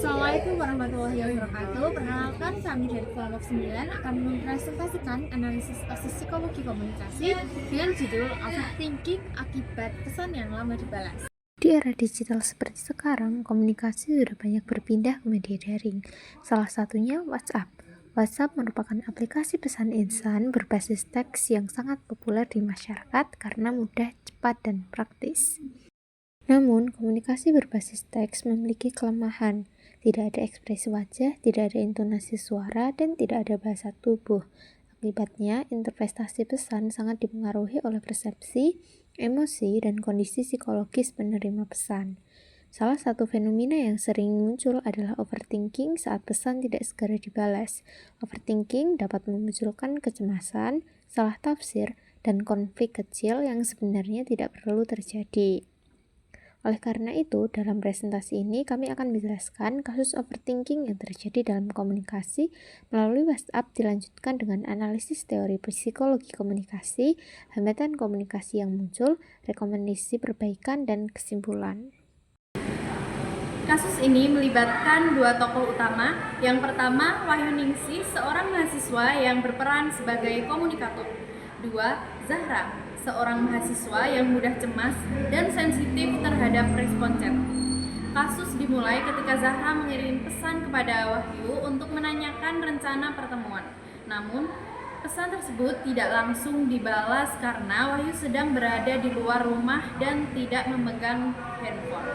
Assalamualaikum warahmatullahi wabarakatuh. Perkenalkan, kami dari kelompok 9 akan mempresentasikan analisis kasus psikologi komunikasi dengan judul Overthinking Akibat Pesan yang Lama Dibalas. Di era digital seperti sekarang, komunikasi sudah banyak berpindah ke media daring. Salah satunya WhatsApp. WhatsApp merupakan aplikasi pesan instan berbasis teks yang sangat populer di masyarakat karena mudah, cepat, dan praktis. Namun, komunikasi berbasis teks memiliki kelemahan. Tidak ada ekspresi wajah, tidak ada intonasi suara, dan tidak ada bahasa tubuh. Akibatnya, interpretasi pesan sangat dipengaruhi oleh persepsi, emosi, dan kondisi psikologis penerima pesan. Salah satu fenomena yang sering muncul adalah overthinking saat pesan tidak segera dibalas. Overthinking dapat memunculkan kecemasan, salah tafsir, dan konflik kecil yang sebenarnya tidak perlu terjadi. Oleh karena itu, dalam presentasi ini kami akan menjelaskan kasus overthinking yang terjadi dalam komunikasi melalui WhatsApp, dilanjutkan dengan analisis teori psikologi komunikasi, hambatan komunikasi yang muncul, rekomendasi perbaikan, dan kesimpulan. Kasus ini melibatkan dua tokoh utama. Yang pertama, Wahyu Ningsih, seorang mahasiswa yang berperan sebagai komunikator. Dua, Zahra, seorang mahasiswa yang mudah cemas dan sensitif terhadap respon chat. Kasus dimulai ketika Zahra mengirim pesan kepada Wahyu untuk menanyakan rencana pertemuan. Namun, pesan tersebut tidak langsung dibalas karena Wahyu sedang berada di luar rumah dan tidak memegang handphone.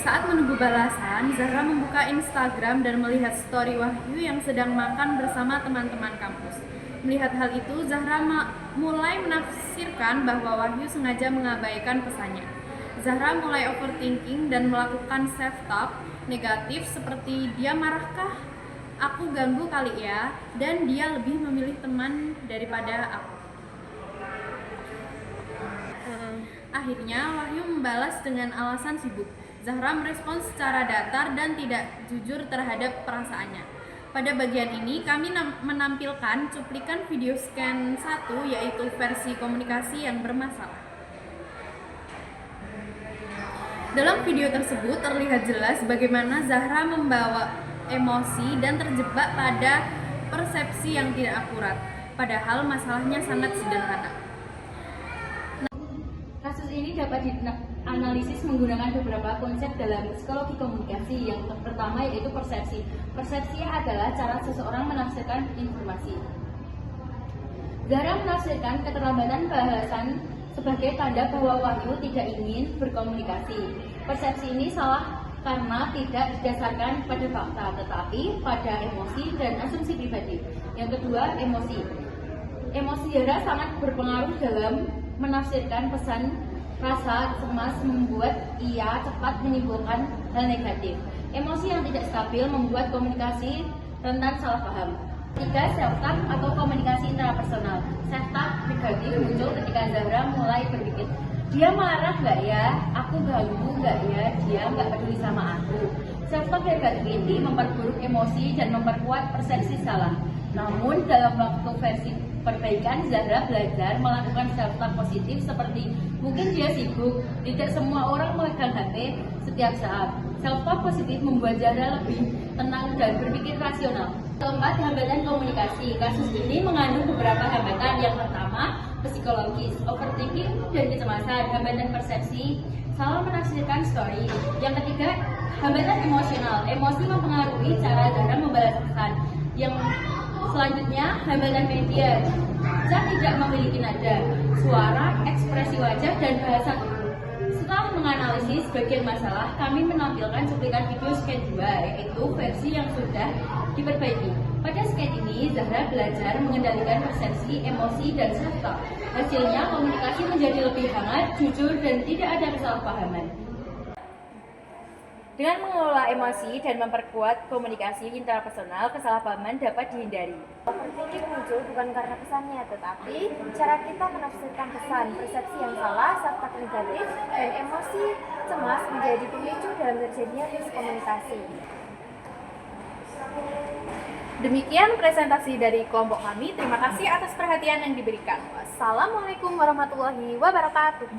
Saat menunggu balasan, Zahra membuka Instagram dan melihat story Wahyu yang sedang makan bersama teman-teman kampus. Melihat hal itu, Zahra mulai menafsirkan bahwa Wahyu sengaja mengabaikan pesannya. Zahra mulai overthinking dan melakukan self-talk negatif seperti dia marahkah? Aku ganggu kali ya? Dan dia lebih memilih teman daripada aku. Akhirnya, Wahyu membalas dengan alasan sibuk. Zahra merespons secara datar dan tidak jujur terhadap perasaannya. Pada bagian ini, kami menampilkan cuplikan video scan 1, yaitu versi komunikasi yang bermasalah. Dalam video tersebut terlihat jelas bagaimana Zahra membawa emosi dan terjebak pada persepsi yang tidak akurat, padahal masalahnya sangat sederhana. Kasus ini dapat dianalisis menggunakan beberapa konsep dalam psikologi komunikasi. Yang pertama yaitu persepsi. Persepsi adalah cara seseorang menafsirkan informasi. Zahra menafsirkan keterlambatan bahasan sebagai tanda bahwa Wahyu tidak ingin berkomunikasi. Persepsi ini salah karena tidak didasarkan pada fakta, tetapi pada emosi dan asumsi pribadi. Yang kedua, emosi. Emosi Zahra sangat berpengaruh dalam menafsirkan pesan. Rasa cemas membuat ia cepat menimbulkan hal negatif. Emosi yang tidak stabil membuat komunikasi rentan salah paham. Tiga, self-talk atau komunikasi intrapersonal. Self-talk negatif muncul ketika Zahra mulai berpikir, dia marah nggak ya? Aku ganggu nggak ya? Dia nggak peduli sama aku. Self-talk negatif ini memperburuk emosi dan memperkuat persepsi salah. Namun dalam waktu versi perbaikan, Zahra belajar melakukan self-talk positif seperti mungkin dia sibuk, tidak semua orang memegang HP setiap saat. Self-talk positif membuat Zahra lebih tenang dan berpikir rasional. Keempat, hambatan komunikasi. Kasus ini mengandung beberapa hambatan. Yang pertama, psikologis, overthinking dan kecemasan, hambatan persepsi, salah menafsirkan story. Yang ketiga, hambatan emosional. Emosi mempengaruhi cara Zahra membalas pesan. Yang selanjutnya, hambatan media. Zahra tidak memiliki nada, suara, ekspresi wajah, dan bahasa tubuh. Setelah menganalisis bagian masalah, kami menampilkan cuplikan video scan 2, yaitu versi yang sudah diperbaiki. Pada scan ini, Zahra belajar mengendalikan persepsi, emosi, dan self-talk. Hasilnya, komunikasi menjadi lebih hangat, jujur, dan tidak ada kesalahpahaman. Dengan mengelola emosi dan memperkuat komunikasi intrapersonal, kesalahpahaman dapat dihindari. Overthinking muncul bukan karena pesannya, tetapi cara kita menafsirkan pesan, persepsi yang salah, serta negatif, dan emosi cemas menjadi pemicu dalam terjadinya miskomunikasi. Demikian presentasi dari kelompok kami. Terima kasih atas perhatian yang diberikan. Wassalamualaikum warahmatullahi wabarakatuh.